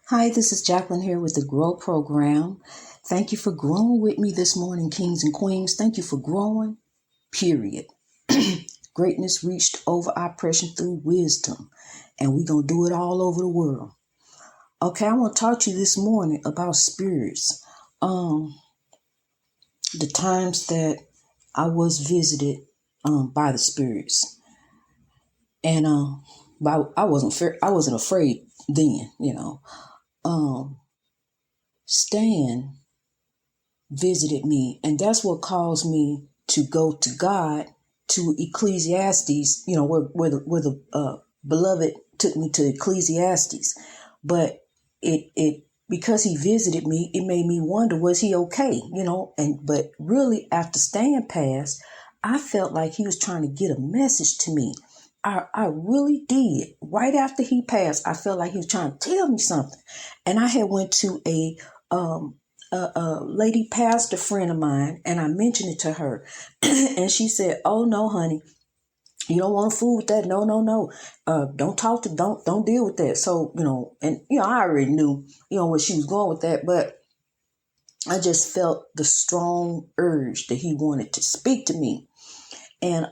Hi, this is Jacqueline here with the Grow program. Thank you for growing with me this morning, kings and queens. Thank you for growing, period. Greatness reached over oppression through wisdom, and we're going to do it all over the world. Okay, I want to talk to you this morning about spirits. The times that I was visited by the spirits. And I wasn't afraid then, Stan visited me, and that's what caused me to go to God, to Ecclesiastes, where the beloved took me to Ecclesiastes. But it because he visited me, it made me wonder, was he okay? But really after Stan passed, I felt like he was trying to get a message to me. I really did. Right after he passed, I felt like he was trying to tell me something. And I had went to a lady pastor friend of mine, and I mentioned it to her. And she said, "Oh no, honey, you don't want to fool with that. No. Don't don't deal with that." So, I already knew, where she was going with that, but I just felt the strong urge that he wanted to speak to me. And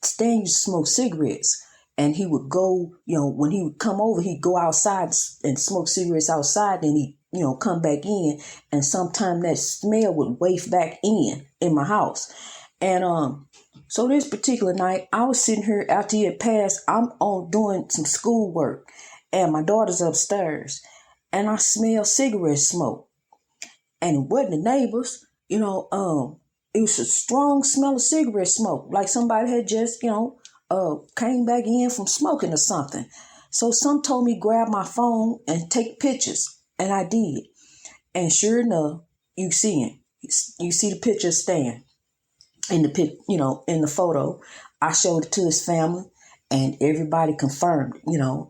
Stan used to smoke cigarettes, and he would go, when he would come over, he'd go outside and smoke cigarettes outside, and he'd, come back in, and sometime that smell would waft back in my house. And so this particular night, I was sitting here after he had passed. I'm on doing some schoolwork, and my daughter's upstairs, and I smell cigarette smoke. And it wasn't the neighbors, it was a strong smell of cigarette smoke, like somebody had just, came back in from smoking or something. So some told me grab my phone and take pictures, and I did. And sure enough, you see him. You see the picture of Stan in the photo. I showed it to his family, and everybody confirmed,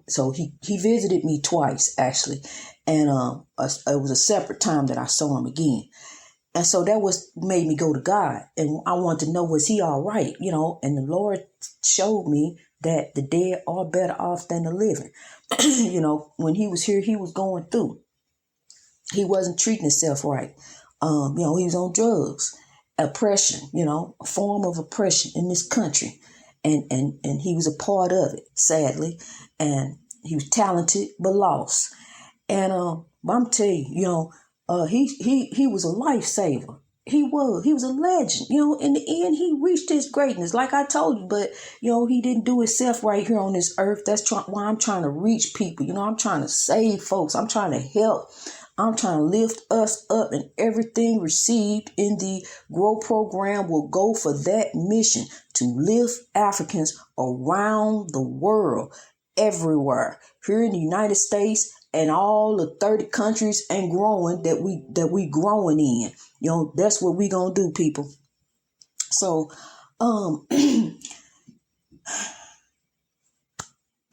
So he visited me twice, actually. And it was a separate time that I saw him again. And so that made me go to God. And I wanted to know, was he all right? And the Lord showed me that the dead are better off than the living. When he was here, he was going through. He wasn't treating himself right. He was on drugs, oppression, a form of oppression in this country. And he was a part of it, sadly. And he was talented, but lost. And I'm telling you, he was a lifesaver. He was a legend. In the end, he reached his greatness, like I told you. But he didn't do himself right here on this earth. That's why I'm trying to reach people. I'm trying to save folks. I'm trying to help. I'm trying to lift us up, and everything received in the Grow program will go for that mission, to lift Africans around the world, everywhere, here in the United States and all the 30 countries and growing that we growing in. That's what we gonna do, people. So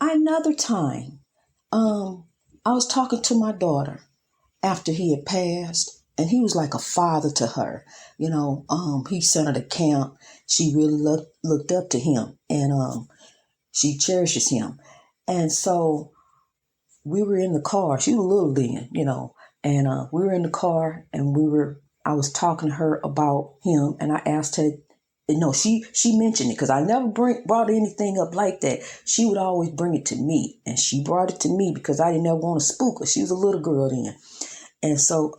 another time, I was talking to my daughter after he had passed, and he was like a father to her. He sent her to camp. She really looked up to him, and she cherishes him. And so we were in the car. She was little then, and we were in the car, and I was talking to her about him, and I asked her, she mentioned it, because I never brought anything up like that. She would always bring it to me, and she brought it to me because I didn't ever want to spook her. She was a little girl then. And so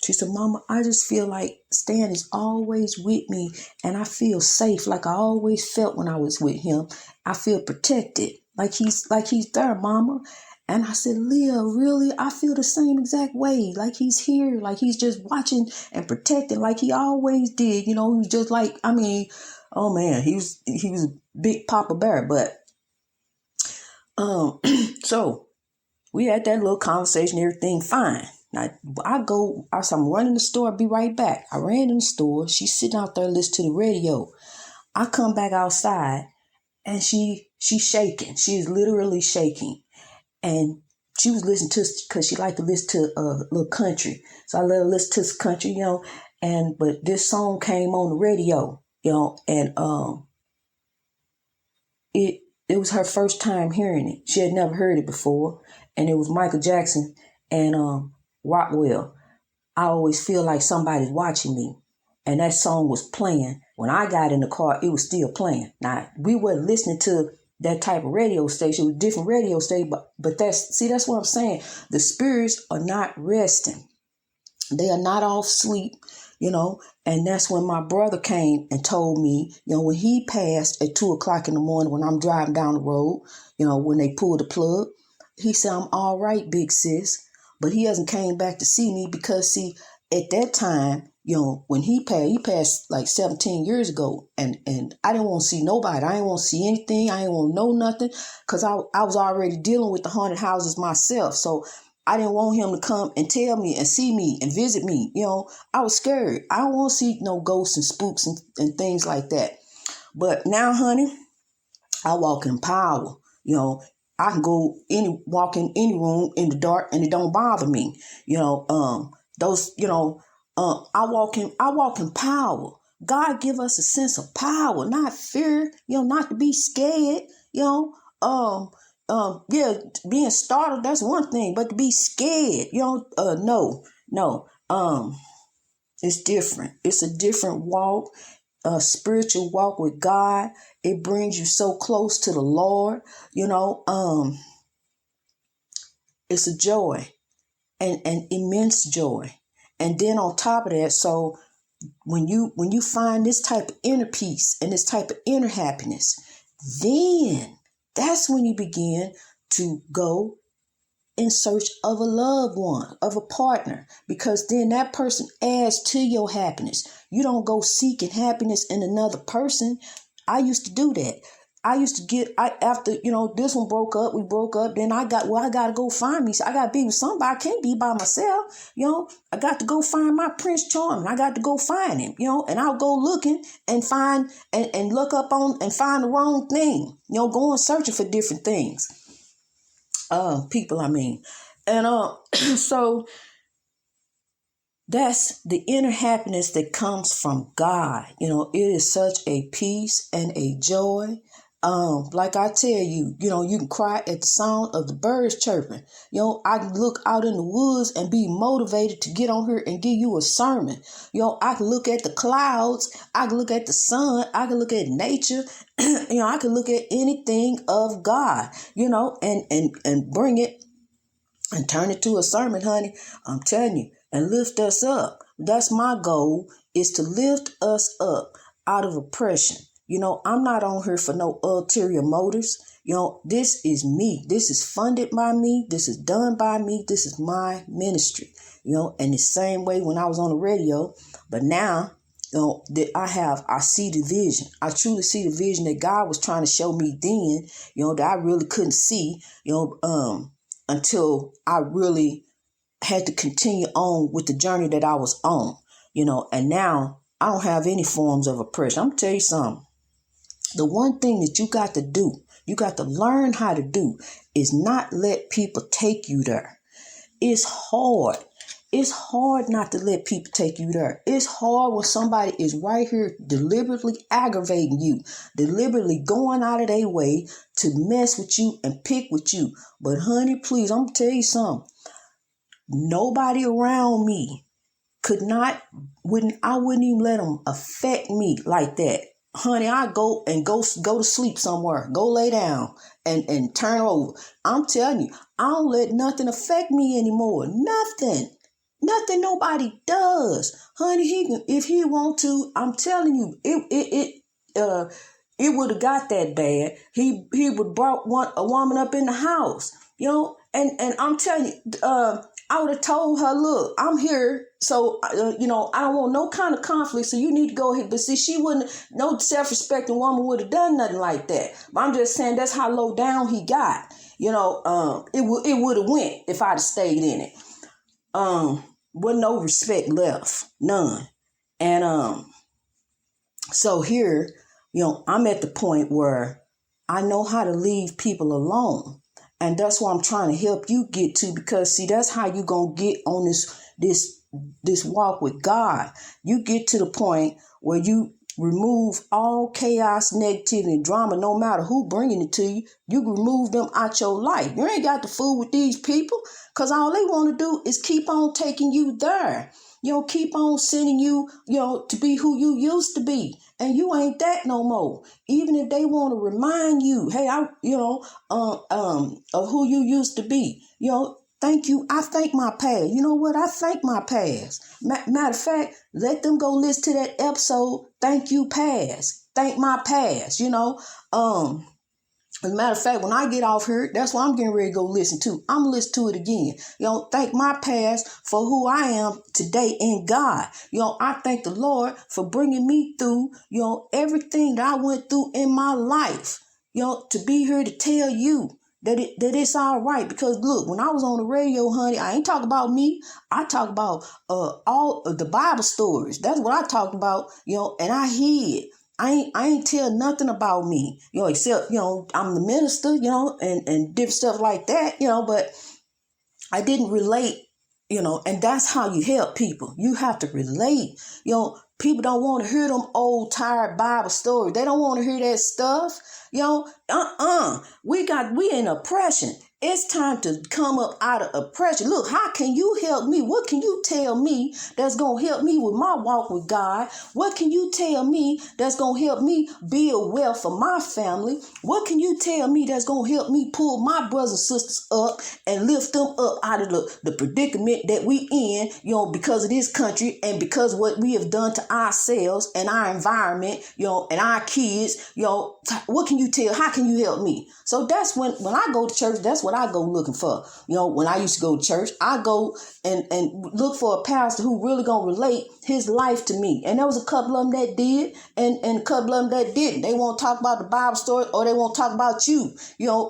she said, "Mama, I just feel like Stan is always with me, and I feel safe, like I always felt when I was with him. I feel protected, like he's there, Mama." And I said, "Leah, really? I feel the same exact way, like he's here, like he's just watching and protecting, like he always did. He was just like, oh man, he was a big Papa Bear." But so we had that little conversation, everything fine. Now, I'm running the store, I'll be right back. I ran in the store. She's sitting out there listening to the radio. I come back outside, and she's shaking. She's literally shaking. And she was listening to, because she liked to listen to a little country. So I let her listen to some country, but this song came on the radio, and it was her first time hearing it. She had never heard it before. And it was Michael Jackson, and Rockwell. I always feel like somebody's watching me. And that song was playing. When I got in the car, it was still playing. Now, we weren't listening to that type of radio station. It was a different radio station, but that's what I'm saying. The spirits are not resting. They are not off sleep, and that's when my brother came and told me, when he passed at 2:00 in the morning when I'm driving down the road, when they pulled the plug, he said, I'm all right, big sis. But he hasn't came back to see me because, see, at that time, when he passed like 17 years ago, and I didn't want to see nobody. I didn't want to see anything. I didn't want to know nothing because I was already dealing with the haunted houses myself. So I didn't want him to come and tell me and see me and visit me. I was scared. I don't want to see no ghosts and spooks and things like that. But now, honey, I walk in power. I can walk in any room in the dark and it don't bother me. I walk in power. God give us a sense of power, not fear, not to be scared, being startled, that's one thing, but to be scared, no. It's different. It's a different walk, a spiritual walk with God. It brings you so close to the Lord, it's a joy and immense joy. And then on top of that, so when you find this type of inner peace and this type of inner happiness, then that's when you begin to go in search of a loved one, of a partner, because then that person adds to your happiness. You don't go seeking happiness in another person. I used to do that. I used to after, this one we broke up, then I got to go find me. So I got to be with somebody. I can't be by myself. I got to go find my Prince Charming. I got to go find him, and I'll go looking and find and look up on and find the wrong thing, going searching for different things. People, I mean. And so that's the inner happiness that comes from God. It is such a peace and a joy. Like I tell you, you can cry at the sound of the birds chirping. I can look out in the woods and be motivated to get on here and give you a sermon. I can look at the clouds. I can look at the sun. I can look at nature. I can look at anything of God, and bring it and turn it to a sermon, honey. I'm telling you, and lift us up. That's my goal, is to lift us up out of oppression. I'm not on here for no ulterior motives. This is me. This is funded by me. This is done by me. This is my ministry. And the same way when I was on the radio, but now, that I see the vision. I truly see the vision that God was trying to show me then, that I really couldn't see, until I really had to continue on with the journey that I was on, and now I don't have any forms of oppression. I'm going to tell you something. The one thing that you got to do, you got to learn how to do, is not let people take you there. It's hard. It's hard not to let people take you there. It's hard when somebody is right here deliberately aggravating you, deliberately going out of their way to mess with you and pick with you. But honey, please, I'm going to tell you something. Nobody around me I wouldn't even let them affect me like that. Honey, I go to sleep somewhere, go lay down and turn over. I'm telling you, I don't let nothing affect me anymore. Nothing nobody does. Honey, if he want to, I'm telling you, it would have got that bad. He would brought a woman up in the house, and I'm telling you, I would have told her, look, I'm here, so, I don't want no kind of conflict, so you need to go ahead. But see, she wouldn't, no self-respecting woman would have done nothing like that. But I'm just saying that's how low down he got. It would have went if I'd have stayed in it. With no respect left, none. And so here, I'm at the point where I know how to leave people alone. And that's what I'm trying to help you get to, because see, that's how you gonna get on this walk with God. You get to the point where you remove all chaos, negativity, and drama, no matter who bringing it to you. You can remove them out your life. You ain't got to fool with these people, because all they want to do is keep on taking you there. Keep on sending you, to be who you used to be. And you ain't that no more. Even if they want to remind you, hey, of who you used to be. Thank you. I thank my past. You know what? I thank my past. Matter of fact, let them go listen to that episode. Thank you, past. Thank my past. As a matter of fact, when I get off here, that's what I'm getting ready to go listen to. I'm going to listen to it again. Thank my past for who I am today in God. I thank the Lord for bringing me through, everything that I went through in my life, to be here to tell you that it's all right. Because look, when I was on the radio, honey, I ain't talk about me. I talk about all of the Bible stories. That's what I talked about, and I hid. I ain't tell nothing about me, except, I'm the minister, and different stuff like that, but I didn't relate, and that's how you help people. You have to relate. People don't want to hear them old, tired Bible stories. They don't want to hear that stuff. We in oppression. It's time to come up out of oppression. Look, how can you help me? What can you tell me that's going to help me with my walk with God? What can you tell me that's going to help me build wealth for my family? What can you tell me that's going to help me pull my brothers and sisters up and lift them up out of the predicament that we in, because of this country and because of what we have done to ourselves and our environment, and our kids, what can you tell? How can you help me? So that's when I go to church, that's what I go looking for. When I used to go to church, I go and look for a pastor who really gonna relate his life to me. And there was a couple of them that did, and a couple of them that didn't. They won't talk about the Bible story, or they won't talk about you. You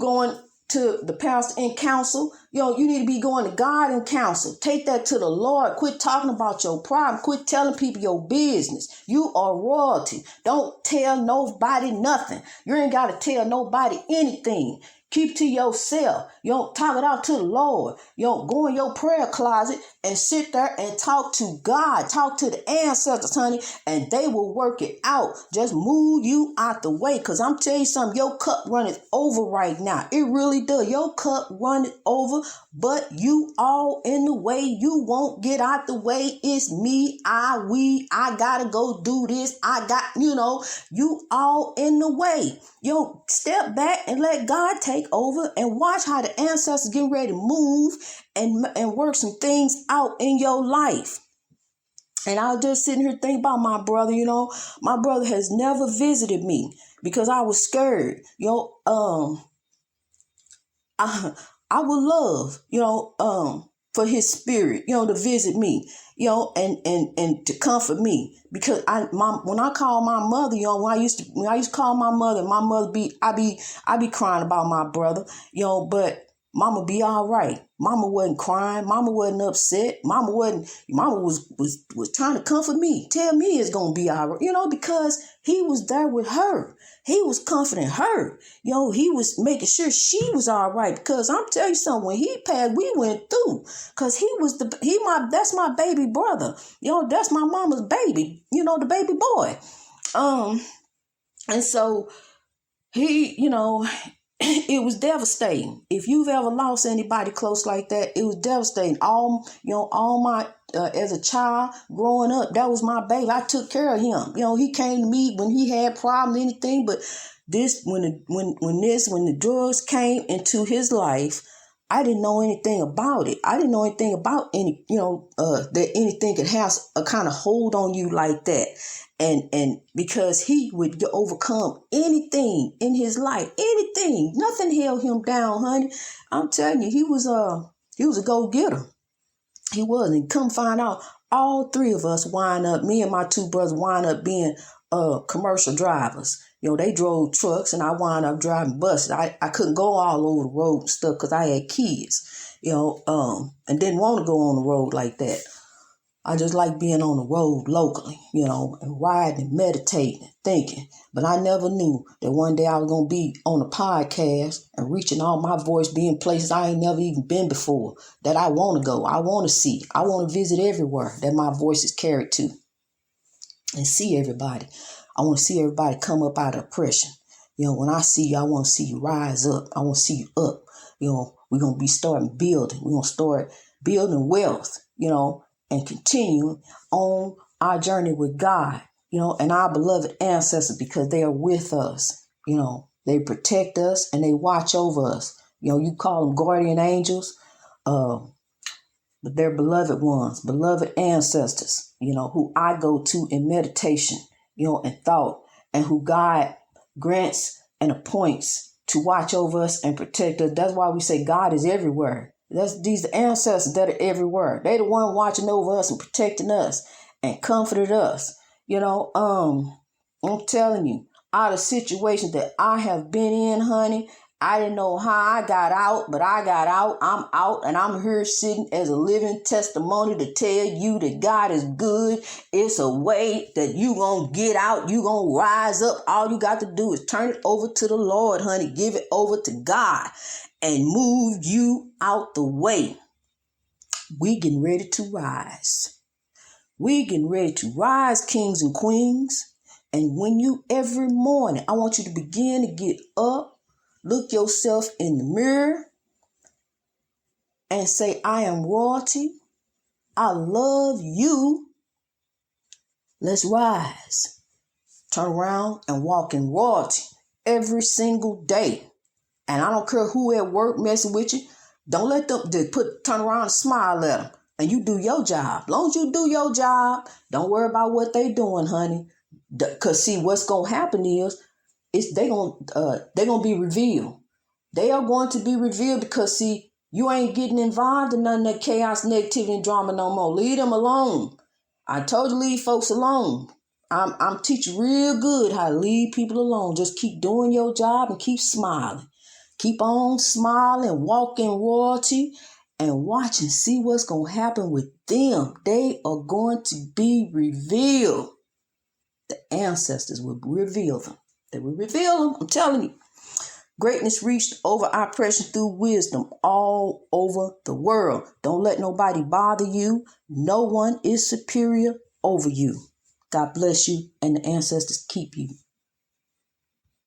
going to the pastor in counsel. You need to be going to God in counsel. Take that to the Lord. Quit talking about your problem. Quit telling people your business. You are royalty. Don't tell nobody nothing. You ain't got to tell nobody anything. Keep it to yourself. Talk it out to the Lord. Go in your prayer closet and sit there and talk to God. Talk to the ancestors, honey, and they will work it out. Just move you out the way, because I'm telling you something, your cup runneth over right now. It really does. Your cup runneth over, but you all in the way. You won't get out the way. It's me, I gotta go do this. You all in the way. Step back and let God take over and watch how the ancestors get ready to move and work some things out in your life. And I was just sitting here thinking about my brother. My brother has never visited me because I was scared. I would love, for his spirit, to visit me, and to comfort me, because when I call my mother, when I used to call my mother I be crying about my brother, but Mama be all right. Mama wasn't crying. Mama wasn't upset. Mama was trying to comfort me. Tell me it's going to be all right. Because he was there with her. He was comforting her. He was making sure she was all right. Because I'm telling you something, when he passed, we went through. Because that's my baby brother. That's my mama's baby. The baby boy. And so he, it was devastating. If you've ever lost anybody close like that, it was devastating. All my as a child growing up, that was my baby. I took care of him. He came to me when he had problems, anything. But when the drugs came into his life, I didn't know anything about it. I didn't know anything about that anything could have a kind of hold on you like that. And because he would overcome anything in his life, anything, nothing held him down, honey. I'm telling you, he was a go-getter. He was. And come find out, all three of us me and my two brothers wind up being commercial drivers. They drove trucks and I wound up driving buses. I couldn't go all over the road and stuff because I had kids, and didn't want to go on the road like that. I just like being on the road locally, and riding and meditating and thinking. But I never knew that one day I was going to be on a podcast and reaching all my voice, being places I ain't never even been before, that I want to go, I want to see, I want to visit everywhere that my voice is carried to and see everybody. I want to see everybody come up out of oppression. When I see you, I want to see you rise up. I want to see you up. We're going to be starting building. We're going to start building wealth, and continue on our journey with God, and our beloved ancestors, because they are with us. They protect us and they watch over us. You call them guardian angels, but they're beloved ones, beloved ancestors, who I go to in meditation, and thought, and who God grants and appoints to watch over us and protect us. That's why we say God is everywhere. These ancestors that are everywhere. They the one watching over us and protecting us and comforted us. I'm telling you, out of situations that I have been in, honey, I didn't know how I got out, but I got out. I'm out, and I'm here sitting as a living testimony to tell you that God is good. It's a way that you gonna get out. You gonna rise up. All you got to do is turn it over to the Lord, honey. Give it over to God and move you out the way. We getting ready to rise. We getting ready to rise, kings and queens. And when you, every morning, I want you to begin to get up, look yourself in the mirror and say, I am royalty. I love you. Let's rise. Turn around and walk in royalty every single day. And I don't care who at work messing with you. Don't let them turn around and smile at them. And you do your job. As long as you do your job, don't worry about what they doing, honey. Because see, what's going to happen is they're gonna be revealed. They are going to be revealed because, see, you ain't getting involved in none of that chaos, negativity, and drama no more. Leave them alone. I told you, leave folks alone. I'm teaching real good how to leave people alone. Just keep doing your job and keep smiling. Keep on smiling, walk in royalty, and watch and see what's going to happen with them. They are going to be revealed. The ancestors will reveal them. They will reveal them. I'm telling you. Greatness reached over oppression through wisdom all over the world. Don't let nobody bother you. No one is superior over you. God bless you, and the ancestors keep you.